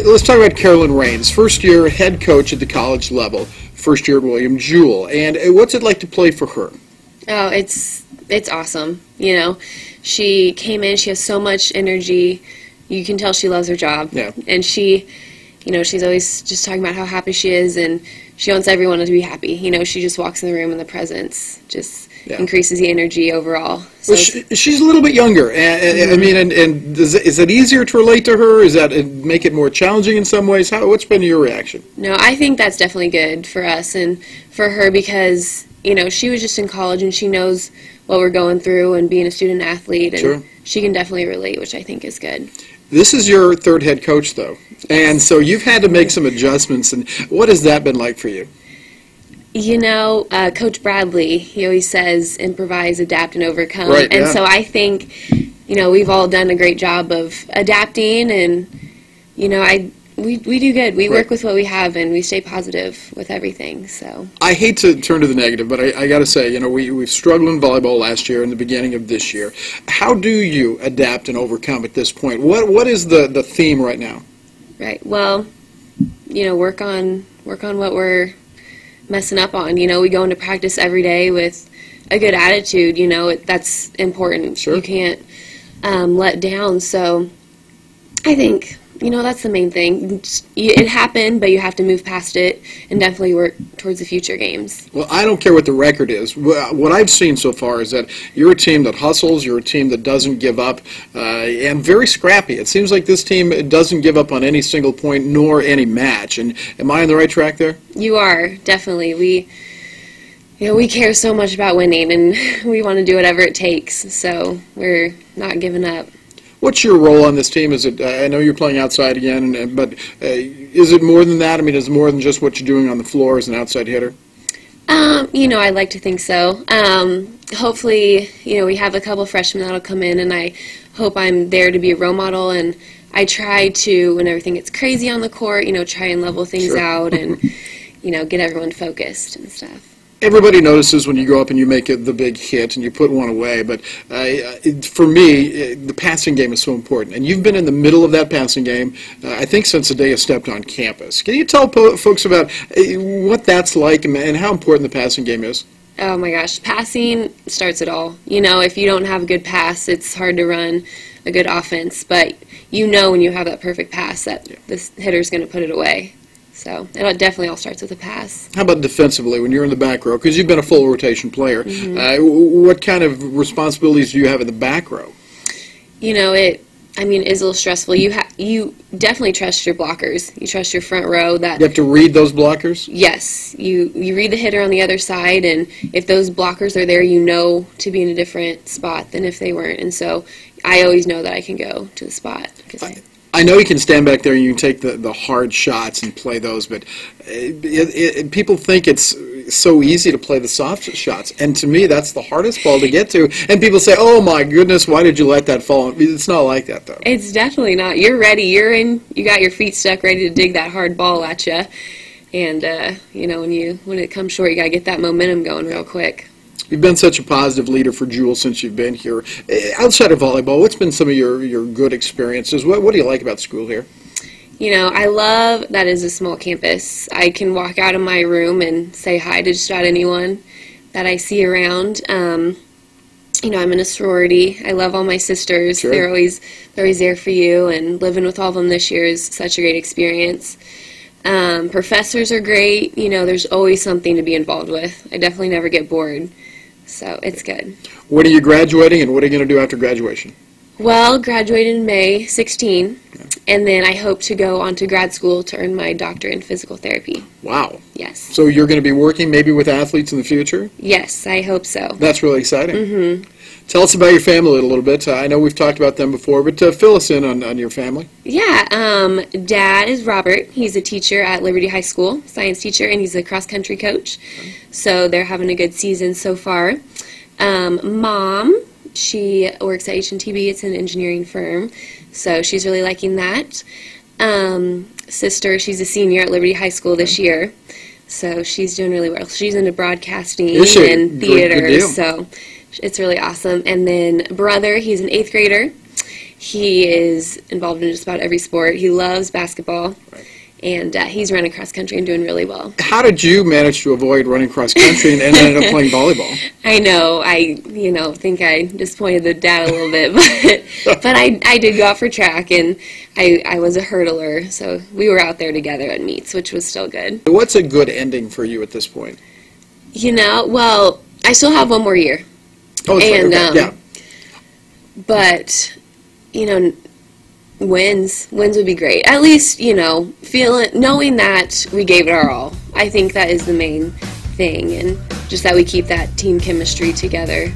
let's talk about Carolyn Raines, first-year head coach at the college level, first year at William Jewell. And what's it like to play for her? Oh, it's awesome. You know, she came in, she has so much energy. You can tell she loves her job. Yeah. And she, you know, she's always just talking about how happy she is, and she wants everyone to be happy. You know, she just walks in the room and the presence just increases the energy overall. So well, she's a little bit younger. I mean, and is it easier to relate to her? Is that make it more challenging in some ways? What's been your reaction? No, I think that's definitely good for us and for her because, you know, she was just in college and she knows what we're going through and being a student athlete, and she can definitely relate, which I think is good. This is your third head coach, though, and so you've had to make some adjustments. And what has that been like for you? You know, Coach Bradley, he always says improvise, adapt, and overcome. Right, and so I think, you know, we've all done a great job of adapting, and, you know, we do good. We work with what we have, and we stay positive with everything. So I hate to turn to the negative, but I got to say, you know, we've struggled in volleyball last year and the beginning of this year. How do you adapt and overcome at this point? What is the theme right now? Right. Well, you know, work on what we're messing up on. You know, we go into practice every day with a good attitude. You know, that's important. Sure. You can't let down. So I think, you know, that's the main thing. It happened, but you have to move past it and definitely work towards the future games. Well, I don't care what the record is. What I've seen so far is that you're a team that hustles, you're a team that doesn't give up, and very scrappy. It seems like this team doesn't give up on any single point nor any match. And am I on the right track there? You are, definitely. We care so much about winning, and we want to do whatever it takes, so we're not giving up. What's your role on this team? Is it? I know you're playing outside again, but is it more than that? I mean, is it more than just what you're doing on the floor as an outside hitter? You know, I'd like to think so. Hopefully, you know, we have a couple freshmen that'll come in, and I hope I'm there to be a role model, and I try to, when everything gets crazy on the court, you know, try and level things out and, you know, get everyone focused and stuff. Everybody notices when you go up and you make the big hit and you put one away, but for me, the passing game is so important. And you've been in the middle of that passing game, I think, since the day you stepped on campus. Can you tell folks about what that's like and how important the passing game is? Oh my gosh, passing starts it all. You know, if you don't have a good pass, it's hard to run a good offense. But you know when you have that perfect pass that this hitter's going to put it away. So it definitely all starts with a pass. How about defensively when you're in the back row? Because you've been a full rotation player. What kind of responsibilities do you have in the back row? You know, it's a little stressful. You definitely trust your blockers. You trust your front row. You have to read those blockers? Yes. You read the hitter on the other side, and if those blockers are there, you know to be in a different spot than if they weren't. And so I always know that I can go to the spot. I know you can stand back there and you can take the hard shots and play those, but people think it's so easy to play the soft shots. And to me, that's the hardest ball to get to. And people say, oh, my goodness, why did you let that fall? It's not like that, though. It's definitely not. You're ready. You're in. You got your feet stuck, ready to dig that hard ball at you. And, you know, when it comes short, you got to get that momentum going real quick. You've been such a positive leader for Jewell since you've been here. Outside of volleyball, what's been some of your good experiences? What do you like about school here? You know, I love that it's a small campus. I can walk out of my room and say hi to just about anyone that I see around. You know, I'm in a sorority. I love all my sisters. Sure. They're always there for you, and living with all of them this year is such a great experience. Professors are great. You know, there's always something to be involved with. I definitely never get bored, so it's good. When are you graduating, and what are you going to do after graduation? Well, graduated in May 16, and then I hope to go on to grad school to earn my doctorate in physical therapy. Wow. Yes. So you're going to be working maybe with athletes in the future? Yes, I hope so. That's really exciting. Tell us about your family a little bit. I know we've talked about them before, but fill us in on your family. Yeah, Dad is Robert. He's a teacher at Liberty High School, science teacher, and he's a cross-country coach. So they're having a good season so far. Mom, she works at H&TB. It's an engineering firm, so she's really liking that. Sister, she's a senior at Liberty High School this year, so she's doing really well. She's into broadcasting and theater, so it's really awesome. And then brother, he's an 8th grader, He is involved in just about every sport. He loves basketball. Right. And he's running cross country and doing really well. How did you manage to avoid running cross country and ended up playing volleyball? I know. I think I disappointed the dad a little bit, but I did go out for track, and I was a hurdler, so we were out there together at meets, which was still good. What's a good ending for you at this point? Well, I still have one more year. Oh, that's and, right. Okay. Yeah. But, wins would be great. At least, knowing that we gave it our all. I think that is the main thing, and just that we keep that team chemistry together.